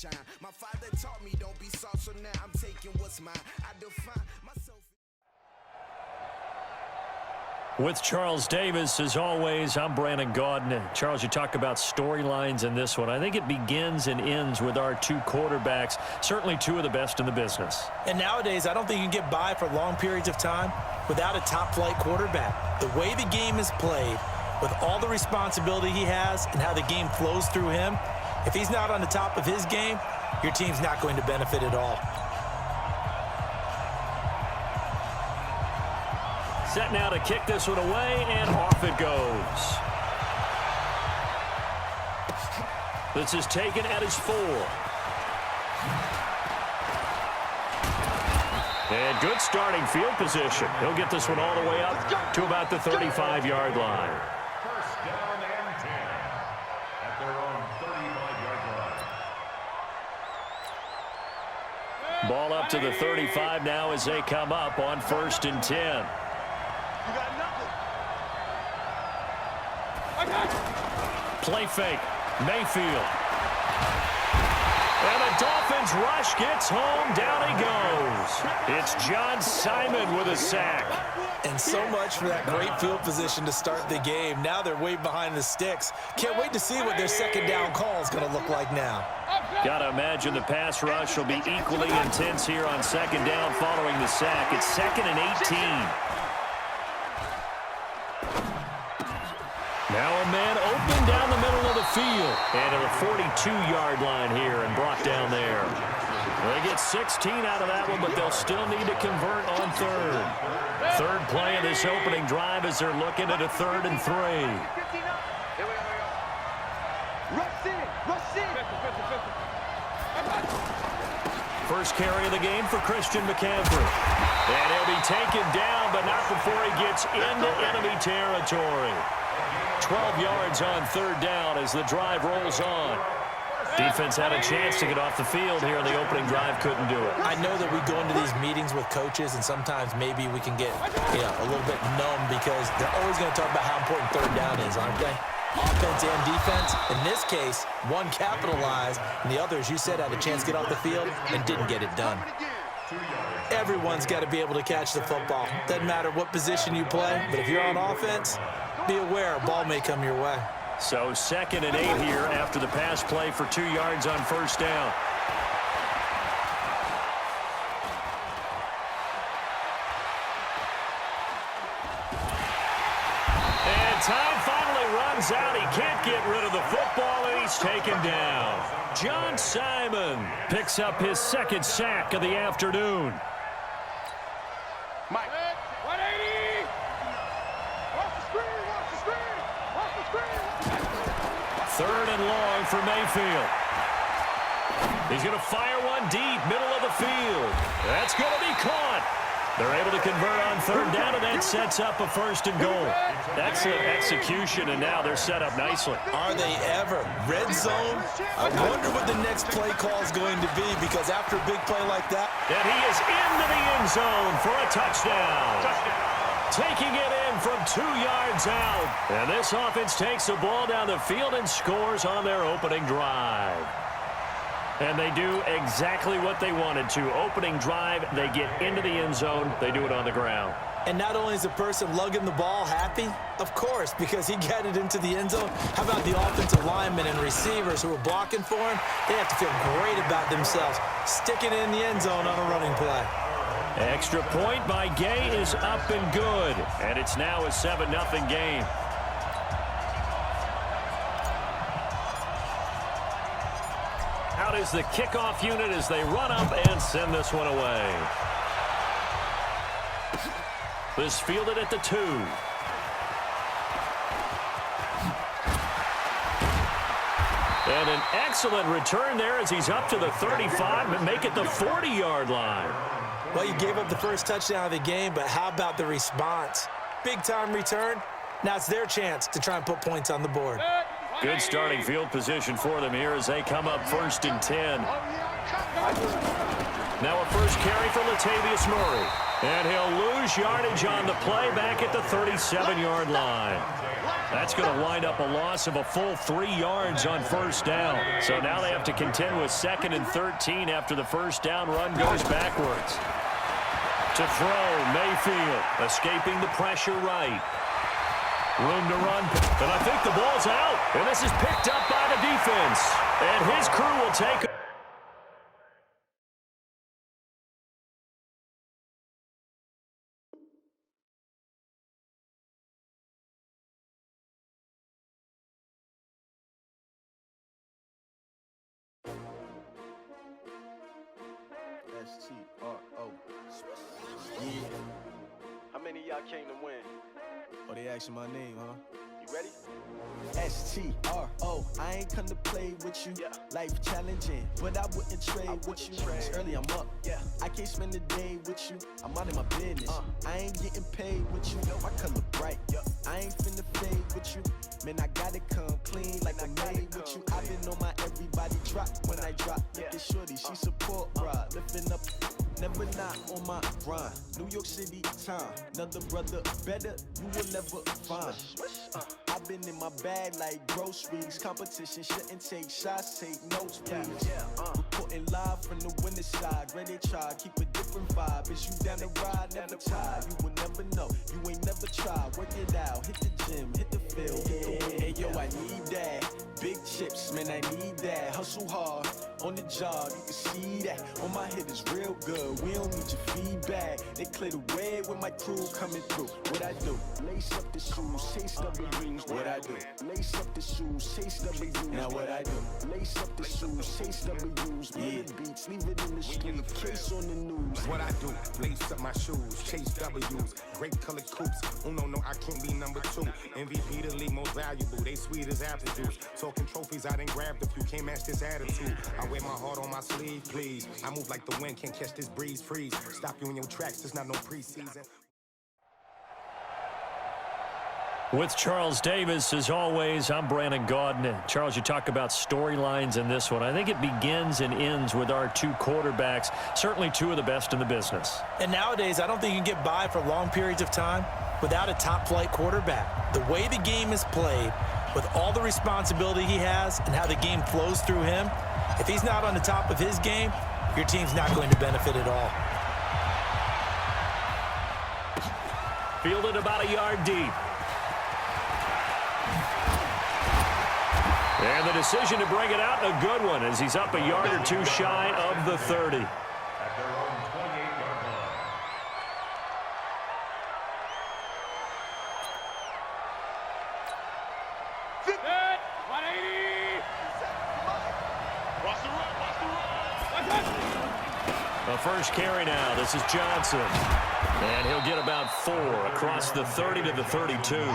shine. My father taught me don't be soft, so now I'm taking what's mine. I define myself. With Charles Davis, as always, I'm Brandon Gaudin. Charles, you talk about storylines in this one. I think it begins and ends with our two quarterbacks, certainly two of the best in the business. And nowadays, I don't think you can get by for long periods of time without a top-flight quarterback. The way the game is played, with all the responsibility he has and how the game flows through him, if he's not on the top of his game, your team's not going to benefit at all. Set now to kick this one away, and off it goes. This is taken at his 4. And good starting field position. He'll get this one all the way up to about the 35-yard line. First down and 10 at their own 35-yard line. Ball up to the 35 now as they come up on 1st and 10. You got nothing. Play fake. Mayfield. And the Dolphins rush gets home. Down he goes. It's John Simon with a sack. And so much for that great field position to start the game. Now they're way behind the sticks. Can't wait to see what their second down call is going to look like now. Got to imagine the pass rush will be equally intense here on second down following the sack. It's 2nd and 18. Now a man open down the middle of the field. And at the 42-yard line here and brought down there. They get 16 out of that one, but they'll still need to convert on 3rd. Third play of this opening drive as they're looking at a 3rd and 3. First carry of the game for Christian McCaffrey. And he'll be taken down, but not before he gets into enemy territory. 12 yards on 3rd down as the drive rolls on. Defense had a chance to get off the field here in the opening drive, couldn't do it. I know that we go into these meetings with coaches, and sometimes maybe we can get a little bit numb because they're always going to talk about how important 3rd down is, aren't they? Offense and defense. In this case, one capitalized, and the other, as you said, had a chance to get off the field and didn't get it done. Everyone's got to be able to catch the football. Doesn't matter what position you play, but if you're on offense, be aware a ball may come your way. So 2nd and 8 here after the pass play for 2 yards on 1st down. And time finally runs out. He can't get rid of the football, and he's taken down. John Simon picks up his 2nd sack of the afternoon. Mike. 180. Off the screen, off the screen, off the screen. 3rd and long for Mayfield. He's going to fire one deep, middle of the field. That's going to be caught. They're able to convert on 3rd down, and that sets up a 1st and goal. Excellent execution, and now they're set up nicely. Are they ever? Red zone? I wonder what the next play call is going to be, because after a big play like that. And he is into the end zone for a touchdown. Taking it in from 2 yards out. And this offense takes the ball down the field and scores on their opening drive. And they do exactly what they wanted to. Opening drive, they get into the end zone. They do it on the ground. And not only is the person lugging the ball happy, of course, because he got it into the end zone. How about the offensive linemen and receivers who are blocking for him? They have to feel great about themselves, sticking it in the end zone on a running play. Extra point by Gay is up and good. And it's now a 7-0 game. Out is the kickoff unit as they run up and send this one away. This fielded at the 2. And an excellent return there as he's up to the 35 and make it the 40-yard line. Well, you gave up the first touchdown of the game, but how about the response? Big-time return. Now it's their chance to try and put points on the board. Good starting field position for them here as they come up 1st and 10. Now a first carry for Latavius Murray. And he'll lose yardage on the play back at the 37-yard line. That's going to wind up a loss of a full 3 yards on first down. So now they have to contend with 2nd and 13 after the first down run goes backwards. To throw, Mayfield, escaping the pressure right. Room to run, and I think the ball's out. And this is picked up by the defense. And his crew will take it. SHAREfactory. Yeah. How many of y'all came to win? Oh, they asking my name, huh? You ready? STRO, I ain't come to play with you. Yeah. Life challenging, but I wouldn't trade with you. trade. It's early, I'm up. Yeah. I can't spend the day with you. I'm out of my business. I ain't getting paid with you. My color bright. I ain't finna fade with you. Man, I gotta come clean like I made with you. I've been on my everybody drop when I drop. Look at shorty, she support rod. Lifting up, never not on my grind. New York City time. Another brother better, you will never find. I've been in my bag like groceries. Competition shouldn't take shots, take notes, please. Reporting live from the winning side. Ready to try, keep a different vibe. Is you down the ride, never tired. You will never know, you ain't never tried. Work it out, hit the gym, hit the field. Hey yo, I need that. Big chips, man, I need that. Hustle hard, on the job, you can see that. On my head is real good, we don't need your feedback. They clear the way with my crew coming through. What I do? Lace up the shoes, chase W's. What I do? Lace up the shoes, chase W's. Now what I do? Lace up the shoes, chase W's. Yeah. Beats, leave it in the street, case on the news. What I do, lace up my shoes, chase W's, great colored coops. No, I can't be number 2. MVP the league most valuable, they sweet as apple juice. Talking trophies, I done grabbed a few, can't match this attitude. I wear my heart on my sleeve, please. I move like the wind, can't catch this breeze, freeze. Stop you in your tracks, there's not no preseason. With Charles Davis, as always, I'm Brandon Gaudin. Charles, you talk about storylines in this one. I think it begins and ends with our 2 quarterbacks, certainly 2 of the best in the business. And nowadays, I don't think you can get by for long periods of time without a top-flight quarterback. The way the game is played, with all the responsibility he has and how the game flows through him, if he's not on the top of his game, your team's not going to benefit at all. Fielded about a yard deep. And the decision to bring it out, a good one, as he's up a yard or 2 shy of the 30. At their own 28-yard line. Set, 180. Watch the run, watch the run. A first carry now. This is Johnson. And he'll get about 4 across the 30 to the 32.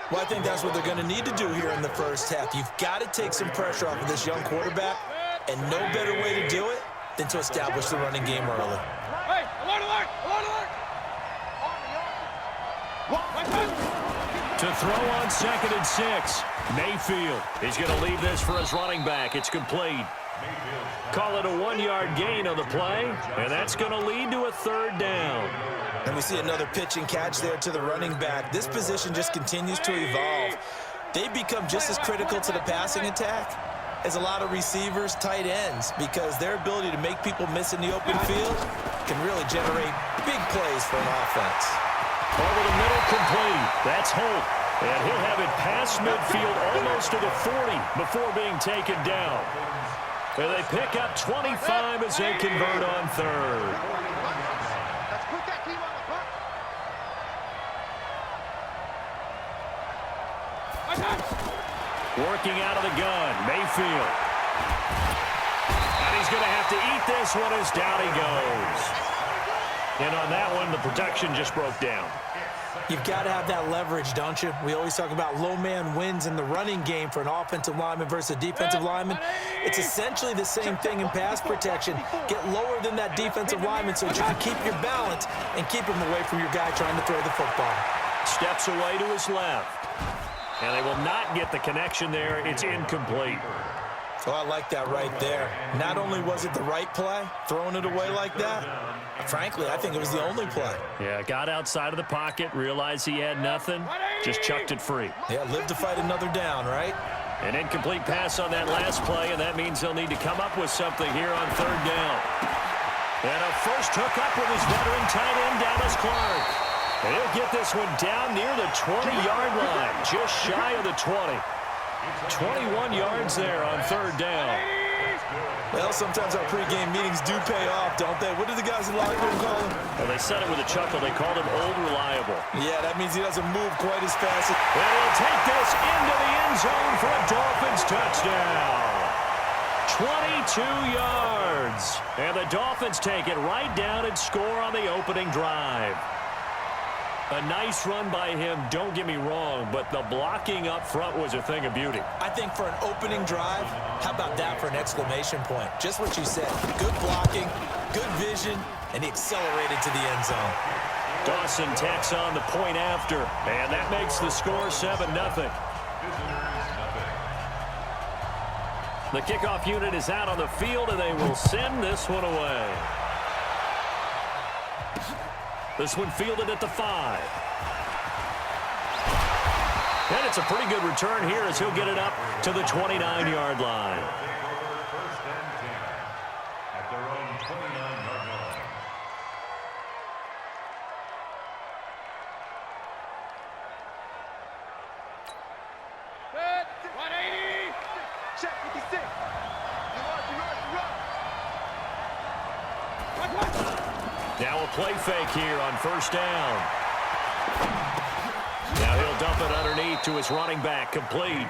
Well, I think that's what they're going to need to do here in the first half. You've got to take some pressure off of this young quarterback, and no better way to do it than to establish the running game early. Hey, alert, alert, alert, alert. To throw on 2nd and 6. Mayfield. He's going to leave this for his running back. It's complete. Call it a 1-yard gain on the play, and that's going to lead to a 3rd down. And we see another pitch and catch there to the running back. This position just continues to evolve. They become just as critical to the passing attack as a lot of receivers, tight ends, because their ability to make people miss in the open field can really generate big plays for an offense. Over the middle, complete. That's Holt. And he'll have it past midfield almost to the 40 before being taken down. And they pick up 25 as they convert on 3rd. Let's put that team on the clock. Working out of the gun, Mayfield. And he's going to have to eat this one as down he goes. And on that one, the protection just broke down. You've got to have that leverage, don't you? We always talk about low man wins in the running game for an offensive lineman versus a defensive lineman. It's essentially the same thing in pass protection. Get lower than that defensive lineman so that you can keep your balance and keep him away from your guy trying to throw the football. Steps away to his left. And they will not get the connection there. It's incomplete. Oh, I like that right there. Not only was it the right play, throwing it away like that, frankly, I think it was the only play. Yeah, got outside of the pocket, realized he had nothing, just chucked it free. Yeah, live to fight another down, right? An incomplete pass on that last play, and that means they'll need to come up with something here on third down. And a first hookup with his veteran tight end, Dallas Clark. And he'll get this one down near the 20-yard line, just shy of the 20. 21 yards there on third down. Well, sometimes our pregame meetings do pay off, don't they? What did the guys in the locker room call him? Well, they said it with a chuckle. They called him Old Reliable. Yeah, that means he doesn't move quite as fast. And he'll take this into the end zone for a Dolphins touchdown. 22 yards. And the Dolphins take it right down and score on the opening drive. A nice run by him, don't get me wrong, but the blocking up front was a thing of beauty. I think for an opening drive, how about that for an exclamation point? Just what you said. Good blocking, good vision, and he accelerated to the end zone. Dawson tacks on the point after, and that makes the score 7-0. The kickoff unit is out on the field, and they will send this one away. This one fielded at the 5. And it's a pretty good return here as he'll get it up to the 29-yard line. First and 10 at their own 29-yard line. Set. 180. Check 56. Now a play fake here on first down. Now he'll dump it underneath to his running back, complete.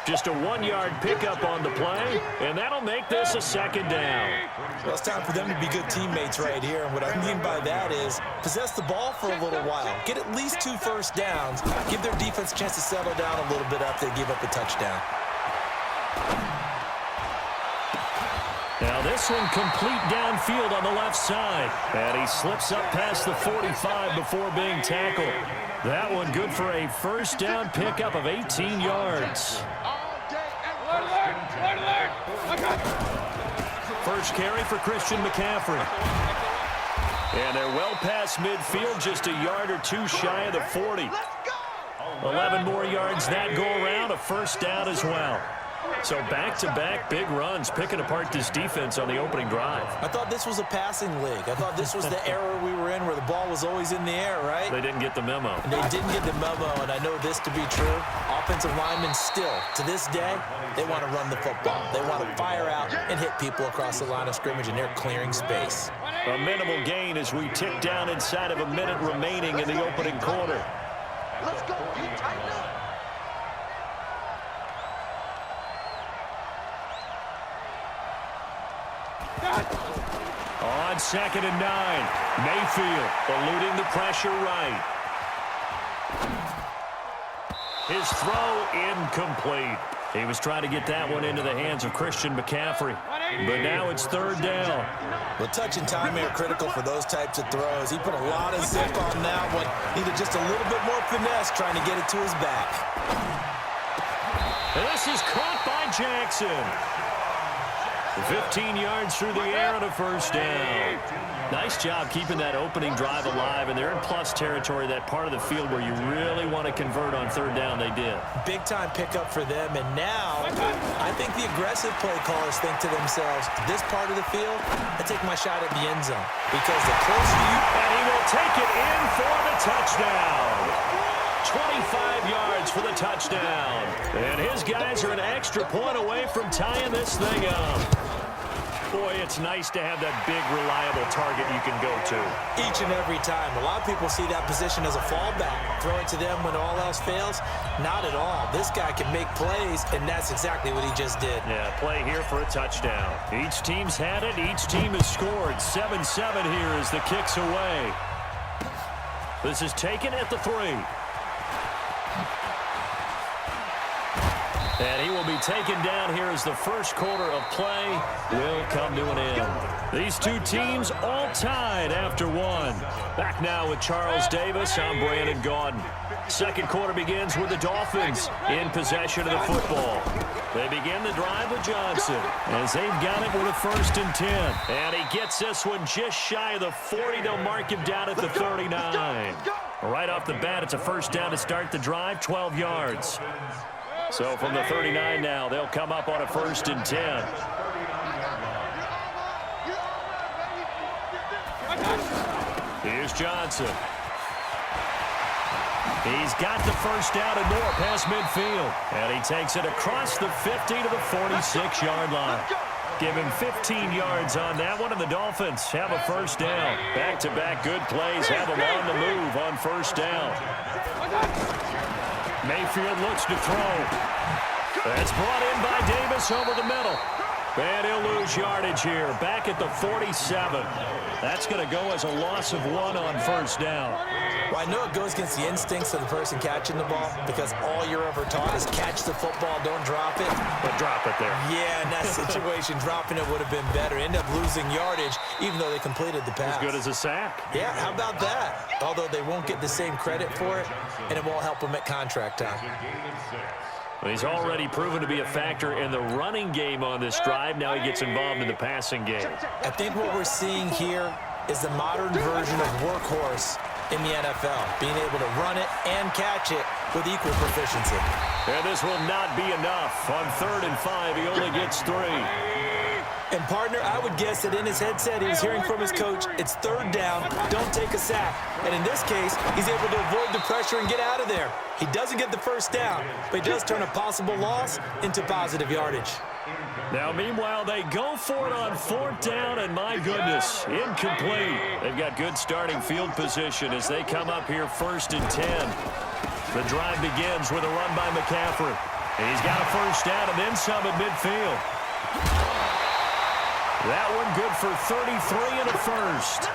Just a 1-yard pickup on the play, and that'll make this a second down. Well, it's time for them to be good teammates right here, and what I mean by that is possess the ball for a little while, get at least 2 first downs, give their defense a chance to settle down a little bit after they give up a touchdown. Now this one complete downfield on the left side. And he slips up past the 45 before being tackled. That one good for a first down pickup of 18 yards. First carry for Christian McCaffrey. And they're well past midfield, just a yard or 2 shy of the 40. 11 more yards that go around, a first down as well. So back-to-back big runs, picking apart this defense on the opening drive. I thought this was a passing league. I thought this was the era we were in where the ball was always in the air, right? They didn't get the memo. And they didn't get the memo, and I know this to be true. Offensive linemen still, to this day, they want to run the football. They want to fire out and hit people across the line of scrimmage, and they're clearing space. A minimal gain as we tick down inside of a minute remaining in the opening quarter. Let's go. Tighten up. On 2nd and 9, Mayfield eluding the pressure right. His throw incomplete. He was trying to get that one into the hands of Christian McCaffrey. But now it's third down. Well, touch and timing are critical for those types of throws. He put a lot of zip on that one. Needed just a little bit more finesse trying to get it to his back. And this is caught by Jackson. 15 yards through the air on a first down. Nice job keeping that opening drive alive, and they're in plus territory, that part of the field where you really want to convert on third down. They did. Big-time pickup for them, and now I think the aggressive play callers think to themselves, this part of the field, I take my shot at the end zone, because the closer you... And he will take it in for the touchdown. 25 yards for the touchdown. And his guys are an extra point away from tying this thing up. Boy, it's nice to have that big, reliable target you can go to. Each and every time. A lot of people see that position as a fallback. Throw it to them when all else fails. Not at all. This guy can make plays, and that's exactly what he just did. Yeah, play here for a touchdown. Each team's had it. Each team has scored. 7-7 here as the kick's away. This is taken at the 3. And he will be taken down here as the first quarter of play will come to an end. These two teams all tied after one. Back now with Charles Davis. I'm Brandon Gaudin. Second quarter begins with the Dolphins in possession of the football. They begin the drive with Johnson as they've got it with a 1st and 10. And he gets this one just shy of the 40. They'll mark him down at the 39. Right off the bat, it's a 1st down to start the drive, 12 yards. So from the 39 now, they'll come up on a 1st and 10. Here's Johnson. He's got the 1st down and more past midfield. And he takes it across the 50 to the 46-yard line. Give him 15 yards on that one, and the Dolphins have a 1st down. Back-to-back good plays have them on the move on 1st down. Mayfield looks to throw. That's brought in by Davis over the middle. And he'll lose yardage here, back at the 47. That's going to go as a loss of 1 on 1st down. Well, I know it goes against the instincts of the person catching the ball because all you're ever taught is catch the football, don't drop it. But drop it there. Yeah, in that situation, dropping it would have been better. End up losing yardage, even though they completed the pass. As good as a sack. Yeah, how about that? Although they won't get the same credit for it, and it won't help them at contract time. Well, he's already proven to be a factor in the running game on this drive. Now he gets involved in the passing game. I think what we're seeing here is the modern version of workhorse in the NFL, being able to run it and catch it with equal proficiency. And this will not be enough. On 3rd and 5, he only gets 3. And, partner, I would guess that in his headset he was hearing from his coach, it's 3rd down, don't take a sack. And in this case, he's able to avoid the pressure and get out of there. He doesn't get the 1st down, but he does turn a possible loss into positive yardage. Now, meanwhile, they go for it on 4th down, and my goodness, incomplete. They've got good starting field position as they come up here 1st and 10. The drive begins with a run by McCaffrey. And he's got a 1st down and then some at midfield. That one good for 33 and a 1st.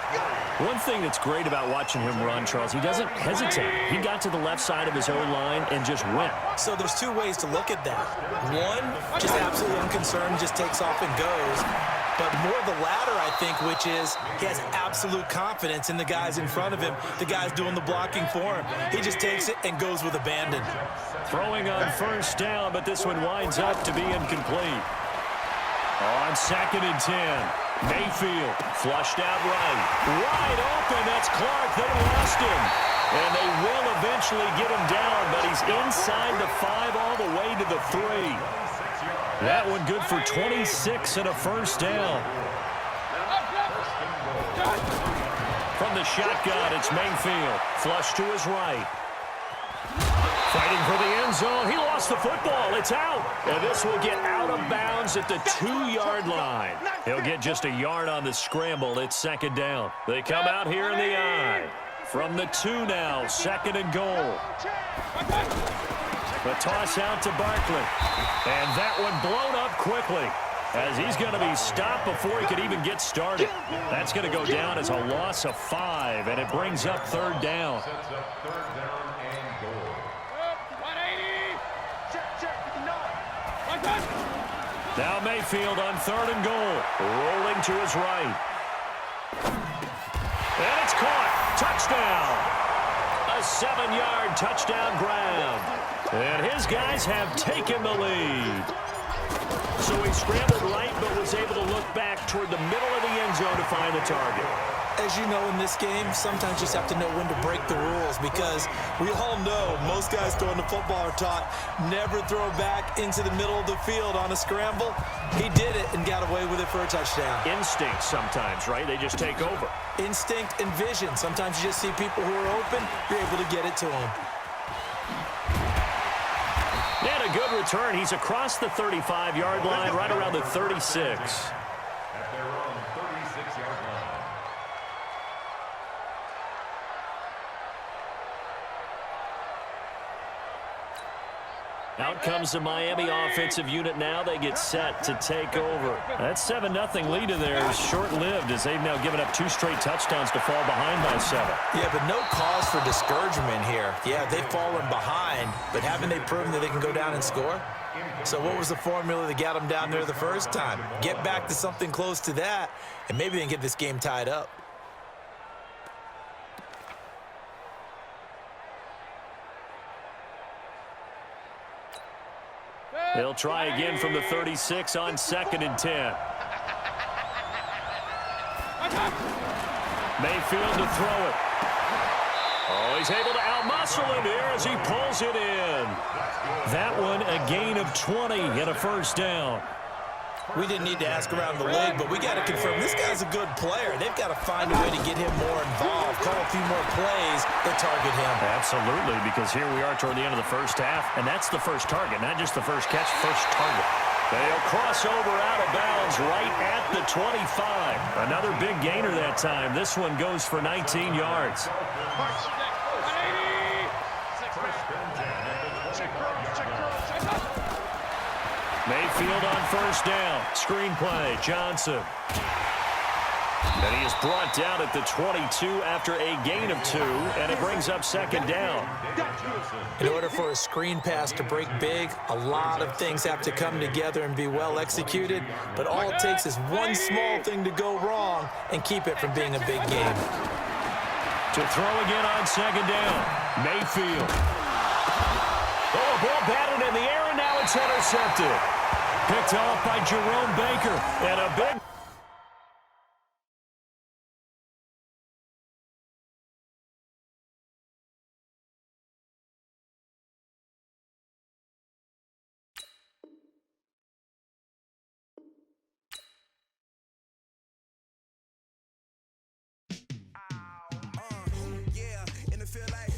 One thing that's great about watching him run, Charles, he doesn't hesitate. He got to the left side of his own line and just went. So there's 2 ways to look at that. One, just absolutely unconcerned, just takes off and goes. But more the latter, I think, which is he has absolute confidence in the guys in front of him, the guys doing the blocking for him. He just takes it and goes with abandon. Throwing on 1st down, but this one winds up to be incomplete. On 2nd and 10, Mayfield flushed out right. Wide open, that's Clark. They lost him. And they will eventually get him down, but he's inside the 5 all the way to the 3. That one good for 26 and a 1st down. From the shotgun, it's Mayfield. Flush to his right. Fighting for the end zone. He lost the football. It's out. And this will get out of bounds at the 2-yard line. He'll get just a yard on the scramble. It's 2nd down. They come out here in the I. From the 2 now, 2nd and goal. The toss out to Barkley. And that one blown up quickly as he's going to be stopped before he could even get started. That's going to go down as a loss of 5, and it brings up 3rd down. Now Mayfield on 3rd and goal. Rolling to his right. And it's caught. Touchdown. A 7-yard touchdown grab. And his guys have taken the lead. So he scrambled right, but was able to look back toward the middle of the end zone to find the target. As you know, in this game, sometimes you just have to know when to break the rules because we all know most guys throwing the football are taught never throw back into the middle of the field on a scramble. He did it and got away with it for a touchdown. Instinct sometimes, right? They just take over. Instinct and vision. Sometimes you just see people who are open, you're able to get it to them. And a good return. He's across the 35-yard line, right around the 36. At their own 36-yard line. Out comes the Miami offensive unit now. They get set to take over. That 7-0 lead in there is short-lived as they've now given up 2 straight touchdowns to fall behind by 7. Yeah, but no cause for discouragement here. Yeah, they've fallen behind, but haven't they proven that they can go down and score? So what was the formula that got them down there the first time? Get back to something close to that, and maybe they can get this game tied up. They'll try again from the 36 on 2nd and 10. Mayfield to throw it. Oh, he's able to outmuscle him here as he pulls it in. That one a gain of 20 and a first down. We didn't need to ask around the league, but we got to confirm this guy's a good player. They've got to find a way to get him more involved, call a few more plays that target him. Absolutely, because here we are toward the end of the first half, and that's the first target, not just the first catch, first target. They'll cross over out of bounds right at the 25. Another big gainer that time. This one goes for 19 yards. Mayfield on first down. Screen play, Johnson. And he is brought down at the 22 after a gain of 2, and it brings up 2nd down. In order for a screen pass to break big, a lot of things have to come together and be well executed, but all it takes is one small thing to go wrong and keep it from being a big game. To throw again on 2nd down, Mayfield. Oh, ball batted in the air, and now it's intercepted. Picked off by Jerome Baker, and a big... Yeah, and it feel like